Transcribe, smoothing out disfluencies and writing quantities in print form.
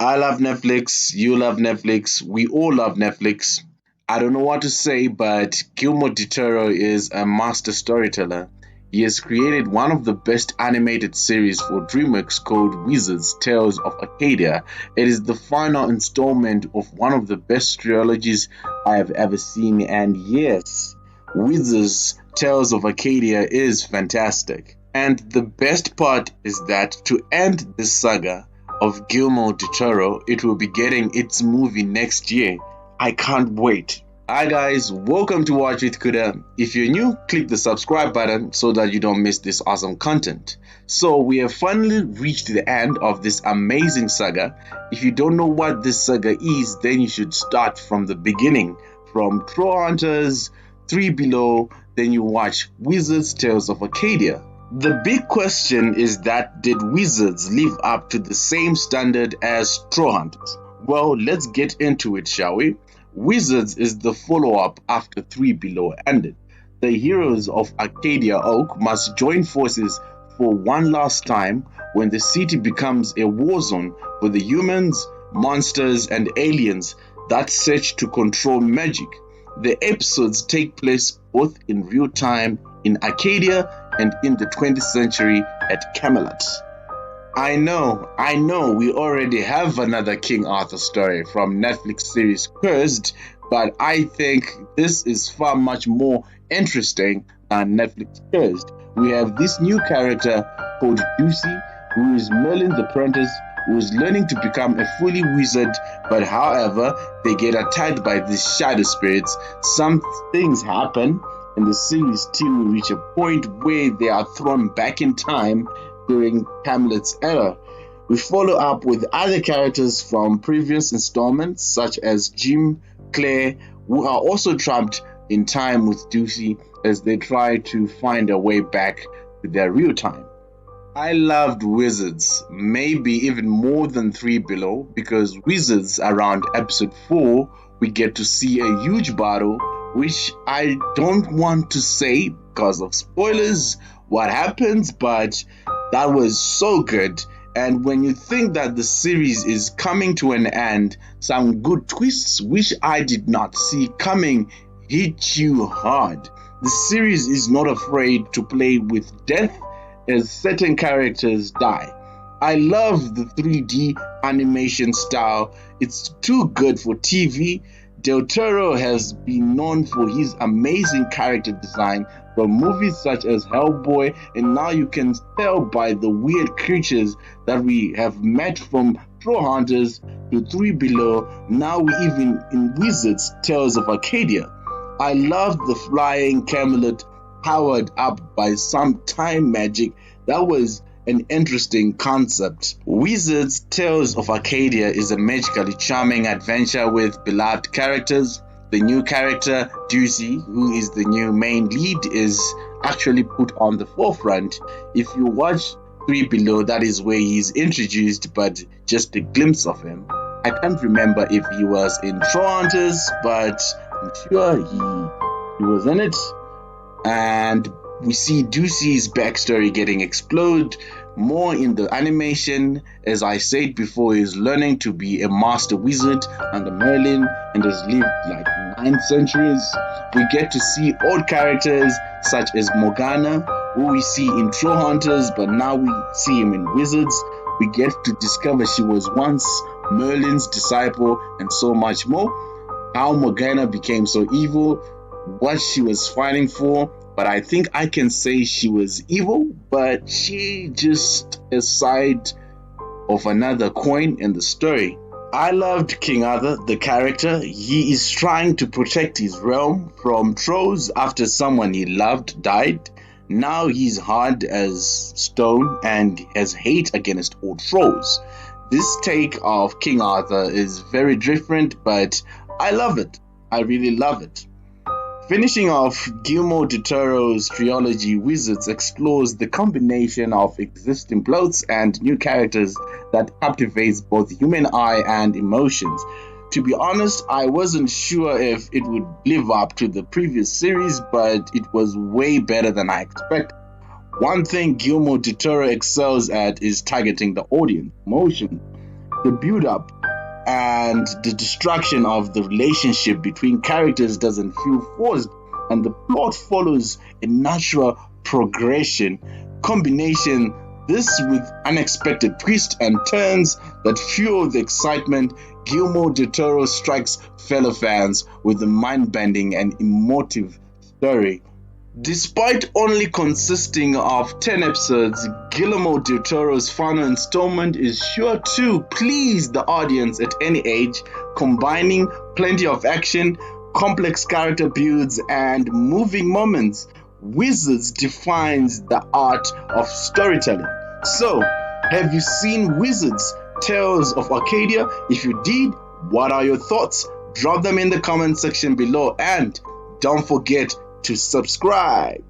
I love Netflix. You love Netflix. We all love Netflix. I don't know what to say, but Guillermo del Toro is a master storyteller. He has created one of the best animated series for DreamWorks called Wizards Tales of Arcadia. It is the final installment of one of the best trilogies I have ever seen, and yes, Wizards Tales of Arcadia is fantastic. And the best part is that to end this saga, of Guillermo del Toro, it will be getting its movie next year. I can't wait. Hi guys, welcome to Watch with Kuda. If you're new, click the subscribe button so that you don't miss this awesome content. So we have finally reached the end of this amazing saga. If you don't know what this saga is, then you should start from the beginning, from Troll Hunters, Three Below, then you watch Wizards Tales of Arcadia. The big question is that did Wizards live up to the same standard as Trollhunters? Well, let's get into it, shall we? Wizards is the follow-up after Three Below ended. The heroes of Arcadia Oak must join forces for one last time when the city becomes a war zone for the humans, monsters, and aliens that search to control magic. The episodes take place both in real time in Arcadia and in the 20th century at Camelot. I know, we already have another King Arthur story from Netflix series Cursed, but I think this is far much more interesting than Netflix Cursed. We have this new character called Ducey, who is Merlin the Apprentice, who is learning to become a fully wizard, but however, they get attacked by these shadow spirits. Some things happen, and the series team will reach a point where they are thrown back in time during Hamlet's era. We follow up with other characters from previous installments, such as Jim, Claire, who are also trapped in time with Ducey as they try to find a way back to their real time. I loved Wizards, maybe even more than Three Below, because Wizards around episode 4 we get to see a huge battle, which I don't want to say because of spoilers what happens, but that was so good. And when you think that the series is coming to an end, some good twists which I did not see coming hit you hard. The series is not afraid to play with death as certain characters die. I love the 3D animation style. It's too good for TV. Del Toro has been known for his amazing character design from movies such as Hellboy, and now you can tell by the weird creatures that we have met from Troll Hunters to Three Below. Now we even in Wizards Tales of Arcadia. I love the flying Camelot powered up by some time magic. That was an interesting concept. Wizards Tales of Arcadia is a magically charming adventure with beloved characters. The new character, Ducey, who is the new main lead, is actually put on the forefront. If you watch Three Below, that is where he's introduced, but just a glimpse of him. I can't remember if he was in Troll Hunters, but I'm sure he was in it. And we see Ducey's backstory getting explored more in the animation. As I said before, he's learning to be a master wizard under Merlin and has lived like 9 centuries. We get to see old characters such as Morgana, who we see in Troll Hunters, but now we see him in Wizards. We get to discover she was once Merlin's disciple and so much more. How Morgana became so evil, what she was fighting for, but I think I can say she was evil, but she just a side of another coin in the story. I loved King Arthur, the character. He is trying to protect his realm from trolls after someone he loved died. Now he's hard as stone and has hate against all trolls. This take of King Arthur is very different, but I love it. I really love it. Finishing off, Guillermo del Toro's trilogy Wizards explores the combination of existing plots and new characters that captivates both human eye and emotions. To be honest, I wasn't sure if it would live up to the previous series, but it was way better than I expected. One thing Guillermo del Toro excels at is targeting the audience emotion. The build-up and the destruction of the relationship between characters doesn't feel forced, and the plot follows a natural progression. Combination this with unexpected twists and turns that fuel the excitement. Guillermo del Toro strikes fellow fans with a mind-bending and emotive story. Despite only consisting of 10 episodes, Guillermo del Toro's final installment is sure to please the audience at any age, combining plenty of action, complex character builds, and moving moments. Wizards defines the art of storytelling. So, have you seen Wizards Tales of Arcadia? If you did, what are your thoughts? Drop them in the comment section below, and don't forget to subscribe.